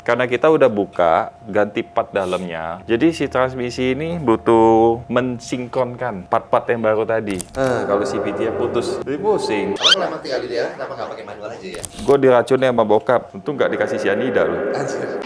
karena kita udah buka ganti part dalamnya. Jadi si transmisi ini butuh mensinkronkan part-part yang baru tadi. Kalau CVT-nya putus, jadi pusing. Kalau emang tinggal di daerah, kenapa nggak pakai manual aja ya? Gue diracunnya sama bokap, untung nggak dikasih cyanida loh. Anjir.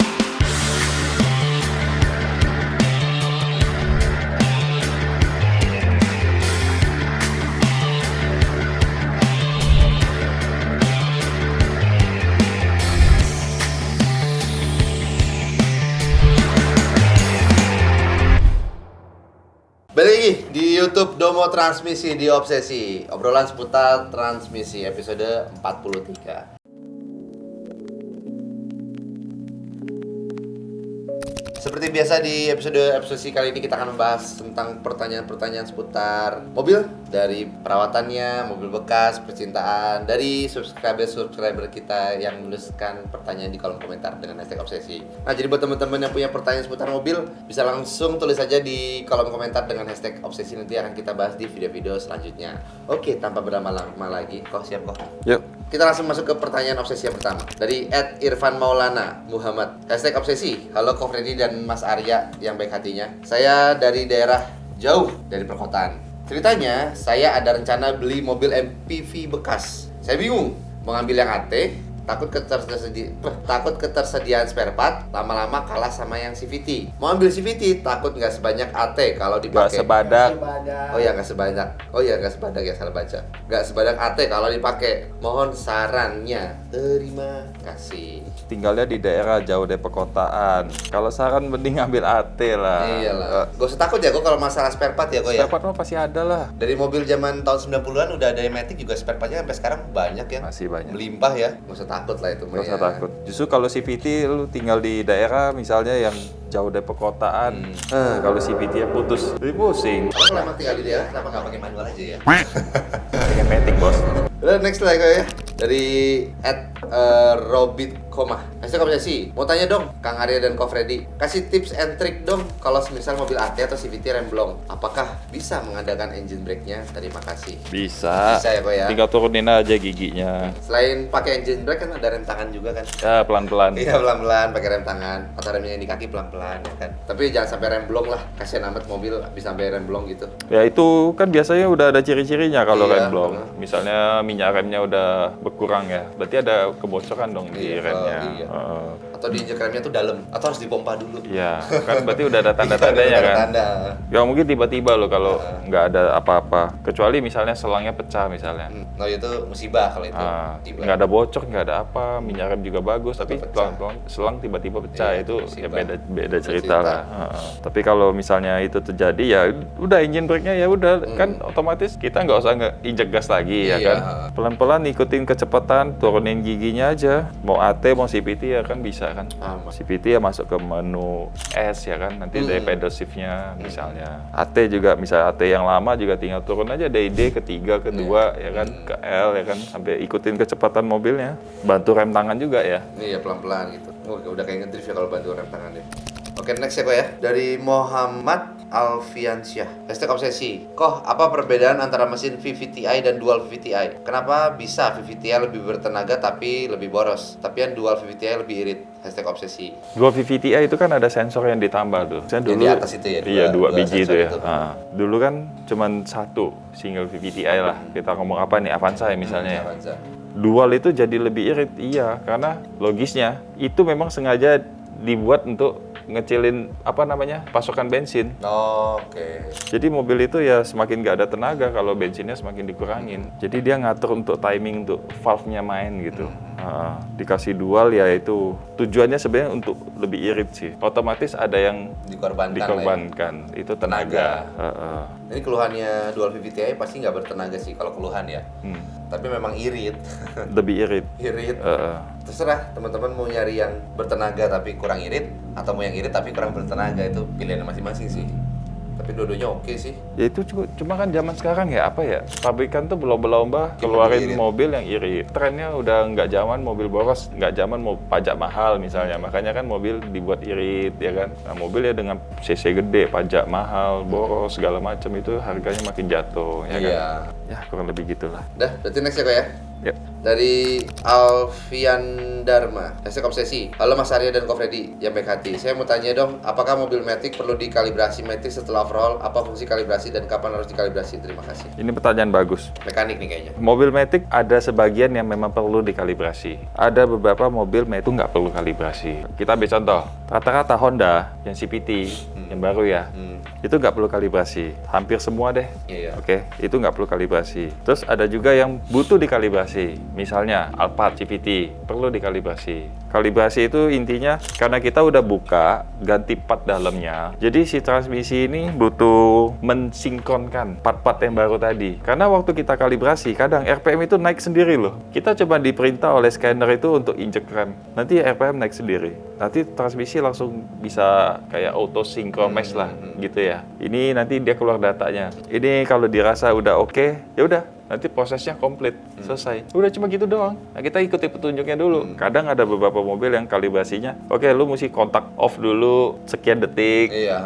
Balik lagi di YouTube Domo Transmisi di Obsesi. Obrolan seputar transmisi episode 43. Seperti biasa di episode kali ini kita akan membahas tentang pertanyaan-pertanyaan seputar mobil, dari perawatannya, mobil bekas, percintaan, dari subscriber kita yang menuliskan pertanyaan di kolom komentar dengan hashtag obsesi. Nah, jadi buat teman-teman yang punya pertanyaan seputar mobil, bisa langsung tulis saja di kolom komentar dengan hashtag obsesi, nanti akan kita bahas di video-video selanjutnya. Oke, tanpa berlama-lama lagi, kok siap kok? Yuk. Kita langsung masuk ke pertanyaan obsesi yang pertama dari @irfan_maulana Muhammad. Hashtag obsesi. Halo Ko Freddy dan Mas Arya yang baik hatinya. Saya dari daerah jauh dari perkotaan. Ceritanya, saya ada rencana beli mobil MPV bekas. Saya bingung mau ngambil yang AT, takut ketersediaan spare part, lama-lama kalah sama yang CVT. Mau ambil CVT, takut nggak sebanyak AT kalau dipakai. Nggak sebadak. Nggak sebadak ya, salah baca. Nggak sebadak AT kalau dipakai. Mohon sarannya. Terima kasih. Tinggalnya di daerah jauh dari perkotaan. Kalau saran mending ambil AT lah. Iyalah. Gak usah takut ya kok kalau masalah spare part ya kok ya. Spare part mah pasti ada lah. Dari mobil zaman tahun 90-an udah ada Matic juga spare partnya sampai sekarang banyak ya. Masih banyak. Melimpah ya. Gak usah takut lah itu. Gak usah takut. Justru kalau CVT lu tinggal di daerah misalnya yang jauh dari perkotaan. Kalau CVT-nya putus, jadi pusing. Kalau emang tinggal di daerah, kenapa nggak pakai manual aja ya? Pakai Matic, bos. Next lagi ya. Dari @robit koma. Hashtag obsesi. Mau tanya dong, Kang Arya dan Ko Freddy, kasih tips and trick dong kalau misal mobil AT atau CVT remblong. Apakah bisa mengadakan engine brake-nya? Terima kasih. Bisa. Bisa ya kok ya. Tinggal turunin aja giginya. Selain pakai engine brake kan ada rem tangan juga kan? Ya pelan-pelan. Iya, pelan-pelan pakai rem tangan atau remnya yang di kaki pelan-pelan ya kan. Tapi jangan sampai remblong lah. Kasihan amat mobil bisa sampai remblong gitu. Ya itu kan biasanya udah ada ciri-cirinya kalau Iya, remblong. Misalnya minyak remnya udah berkurang ya. Berarti ada kebocoran dong di Iya, remnya. iya. Atau diinjek remnya tuh dalam atau harus dipompa dulu. Iya, kan berarti udah ada tanda-tandanya kan. Tanda. Ya mungkin tiba-tiba loh kalau nggak ada apa-apa. Kecuali misalnya selangnya pecah misalnya. Oh itu musibah kalau itu. Musibah. Nggak ada bocor, nggak ada apa, minyak rem juga bagus, tapi pecah. pelan-pelan selang tiba-tiba pecah, Iya, itu musibah. ya beda cerita lah. Tapi kalau misalnya itu terjadi ya udah engine brake-nya ya udah kan otomatis kita nggak usah injek gas lagi ya Iya. kan. Pelan-pelan ikutin kecepatan, turunin giginya aja. Mau AT mau CVT ya kan bisa kan. CVT ya masuk ke menu S ya kan, nanti dari pedal shift-nya misalnya. AT juga, misalnya AT yang lama juga tinggal turun aja dari D ke 3, ke 2 ya kan, ke L ya kan, sampai ikutin kecepatan mobilnya. Bantu rem tangan juga ya. Iya, pelan-pelan gitu. Udah kayak ngedrift ya kalau bantu rem tangan deh. Oke, next ya kok ya. Dari Muhammad Alfiansyah. Hashtag obsesi. Kok apa perbedaan antara mesin VVTi dan dual VVTi? Kenapa bisa VVTi lebih bertenaga tapi lebih boros, tapi yang dual VVTi lebih irit? Hashtag obsesi. Dua VVTi itu kan ada sensor yang ditambah tuh. Saya dulu, di atas itu ya? Iya, dua biji itu sensor ya. itu. Dulu kan cuman satu single VVTi lah. Kita ngomong apa nih, Avanza ya misalnya ya. Avanza. Dual itu jadi lebih irit, iya. Karena logisnya itu memang sengaja dibuat untuk ngecilin pasokan bensin. Oke. Jadi mobil itu ya semakin nggak ada tenaga kalau bensinnya semakin dikurangin. Jadi dia ngatur untuk timing untuk valve-nya main gitu. Dikasih dual ya itu tujuannya sebenarnya untuk lebih irit sih. Otomatis ada yang dikorbankan. Itu tenaga. Ini keluhannya dual VVTi pasti nggak bertenaga sih kalau keluhan ya. Tapi memang irit. Lebih irit. Irit. Terserah teman-teman mau nyari yang bertenaga tapi kurang irit, atau mau yang irit tapi kurang bertenaga, itu pilihan masing-masing sih. Tapi dua-duanya oke sih. Ya itu cuma kan zaman sekarang ya pabrikan tuh berlomba-lomba keluarin mobil yang irit. Trennya udah nggak zaman mobil boros, nggak zaman mau pajak mahal misalnya. Makanya kan mobil dibuat irit ya kan. Nah, mobil ya dengan cc gede, pajak mahal, boros segala macam itu harganya makin jatuh ya kan. Ya kurang lebih gitulah. Dah, berarti next ya kok ya. Yuk. Dari Alfian Dharma, hashtag obsesi. Halo Mas Arya dan Ko Freddy yang baik hati. Saya mau tanya dong, apakah mobil Matic perlu dikalibrasi Matic setelah overhaul? Apa fungsi kalibrasi dan kapan harus dikalibrasi? Terima kasih. Ini pertanyaan bagus. Mekanik nih kayaknya. Mobil Matic ada sebagian yang memang perlu dikalibrasi. Ada beberapa mobil Matic itu nggak perlu kalibrasi. Kita ambil contoh, rata-rata Honda yang CVT, yang baru ya, itu nggak perlu kalibrasi. Hampir semua deh. Iya. Oke, itu nggak perlu kalibrasi. Terus ada juga yang butuh dikalibrasi. Misalnya Alphard CVT perlu dikalibrasi. Kalibrasi itu intinya karena kita udah buka ganti part dalamnya. Jadi si transmisi ini butuh mensinkronkan part-part yang baru tadi. Karena waktu kita kalibrasi, kadang RPM itu naik sendiri loh. Kita coba diperintah oleh scanner itu untuk injek rem. Nanti RPM naik sendiri. Nanti transmisi langsung bisa kayak auto synchronize lah gitu ya. Ini nanti dia keluar datanya. Ini kalau dirasa udah oke, ya udah. Nanti prosesnya komplit, selesai. Udah cuma gitu doang. Nah, kita ikuti petunjuknya dulu. Kadang ada beberapa mobil yang kalibrasinya, oke, lu mesti kontak off dulu sekian detik. Iya.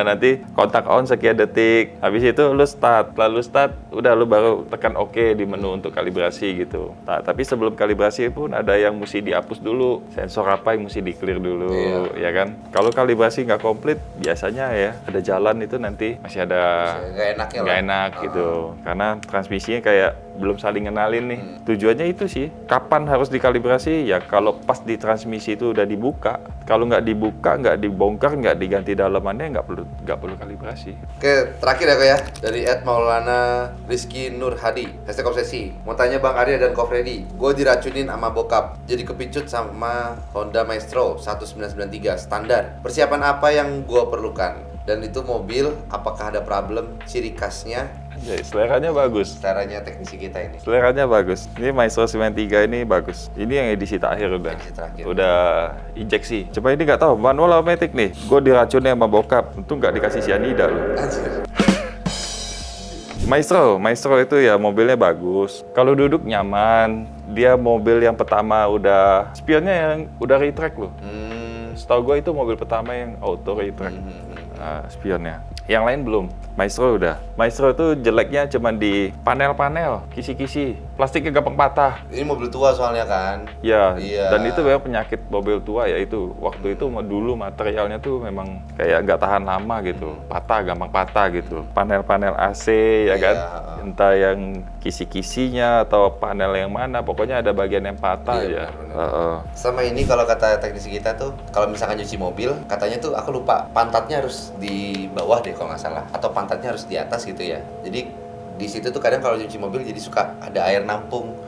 Nanti kontak on sekian detik. Habis itu lu start. Lalu start, udah lu baru tekan oke di menu untuk kalibrasi gitu. Nah, tapi sebelum kalibrasi pun ada yang mesti dihapus dulu. Sensor apa yang mesti di-clear dulu, ya kan? Kalau kalibrasi nggak komplit, biasanya ya ada jalan itu nanti masih ada nggak enak gitu. Karena transmisinya kayak belum saling kenalin nih. Tujuannya itu sih. Kapan harus dikalibrasi? Ya kalau pas di transmisi itu udah dibuka. Kalau nggak dibuka, nggak dibongkar, nggak diganti dalamannya, nggak perlu kalibrasi. Oke, terakhir ya Ko ya. Dari @Maulana Rizky Nur Hadi, hashtag obsesi. Mau tanya Bang Arya dan Ko Freddy, gue diracunin sama bokap. Jadi kepicut sama Honda Maestro 1993 standar. Persiapan apa yang gue perlukan? Dan itu mobil, apakah ada problem ciri khasnya? Ya, seleranya bagus. Caranya teknisi kita ini. Seleranya bagus. Ini Maestro 93 ini bagus. Ini yang edisi terakhir udah. Edisi terakhir. Udah injeksi. Coba ini nggak tahu manual automatic nih. Gue diracunin sama bokap. Untung nggak dikasih cyanida loh. Anjir. Maestro itu ya mobilnya bagus. Kalau duduk nyaman. Dia mobil yang pertama udah spionnya yang udah retract loh. Setahu gue itu mobil pertama yang auto retract. Spionnya. Yang lain belum. Maestro udah. Maestro itu jeleknya cuma di panel-panel, kisi-kisi. Plastiknya gampang patah. Ini mobil tua soalnya kan? Ya, Iya. dan itu memang penyakit mobil tua ya itu. Waktu itu dulu materialnya tuh memang kayak nggak tahan lama gitu. Patah, gampang patah gitu. Panel-panel AC ya kan? Entah yang kisi-kisinya atau panel yang mana, pokoknya ada bagian yang patah Iya, ya. benar. Sama ini kalau kata teknisi kita tuh, kalau misalkan nyuci mobil, katanya tuh aku lupa, pantatnya harus di bawah deh kalau nggak salah. Atau pantatnya harus di atas gitu ya. Jadi di situ tuh kadang kalau nyuci mobil jadi suka ada air nampung.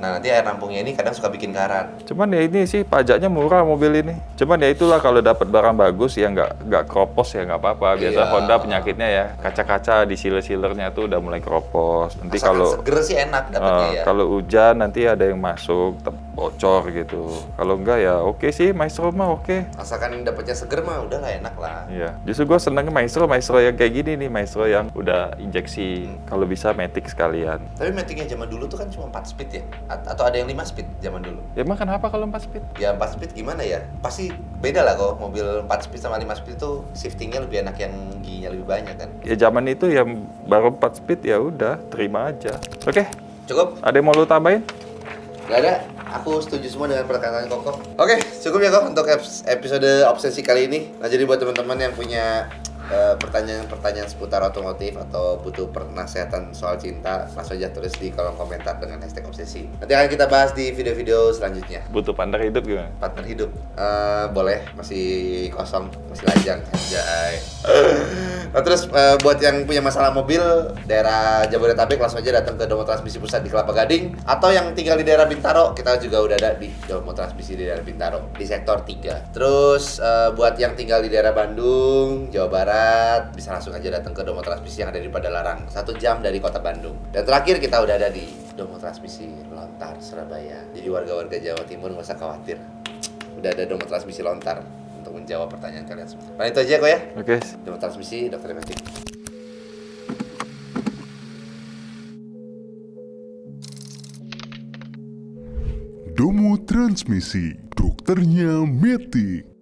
Nah nanti air nampungnya ini kadang suka bikin karat. Cuman ya ini sih pajaknya murah mobil ini. Cuman ya itulah kalau dapat barang bagus ya nggak kropos ya nggak apa-apa. Biasa Iya. Honda penyakitnya ya kaca-kaca di sealer-sealernya tuh udah mulai kropos. Nanti Asalkan kalau seger sih enak dapatnya ya. kalau hujan nanti ada yang masuk bocor gitu. Kalau enggak ya oke sih Maestro mah oke. Asalkan dapatnya seger mah udah lah enak lah. Iya. Justru gue seneng Maestro yang kayak gini nih, Maestro yang udah injeksi. Kalau bisa Matic sekalian. Tapi Matic-nya zaman dulu tuh kan cuma 4 speed ya? Atau ada yang 5 speed zaman dulu? Ya emang kenapa kalau 4 speed? Ya 4 speed gimana ya? Pasti beda lah kok, mobil 4 speed sama 5 speed tuh shiftingnya lebih enak yang giginya lebih banyak kan? Ya zaman itu yang baru 4 speed ya udah terima aja. Oke. Cukup? Ada yang mau lu tambahin? Gak ada, aku setuju semua dengan perkataan Koko. Oke, cukup ya Kok untuk episode obsesi kali ini. Nah jadi buat teman-teman yang punya pertanyaan-pertanyaan seputar otomotif atau butuh penasehatan soal cinta, langsung aja tulis di kolom komentar dengan hashtag obsesi. Nanti akan kita bahas di video-video selanjutnya. Butuh partner hidup gimana? Partner hidup, boleh, masih kosong, masih lajang, anjay. Nah terus buat yang punya masalah mobil daerah Jabodetabek, langsung aja datang ke Domo Transmisi Pusat di Kelapa Gading. Atau yang tinggal di daerah Bintaro, kita juga udah ada di Domo Transmisi di daerah Bintaro di sektor 3. Terus buat yang tinggal di daerah Bandung, Jawa Barat, bisa langsung aja datang ke Domo Transmisi yang ada di Padalarang, 1 jam dari kota Bandung. Dan terakhir kita udah ada di Domo Transmisi Lontar, Surabaya. Jadi warga-warga Jawa Timur nggak usah khawatir, udah ada Domo Transmisi Lontar untuk menjawab pertanyaan kalian semua. Nah itu aja kok ya. Oke. Domo Transmisi, Dr. Matic. Domo Transmisi, dokternya Matic.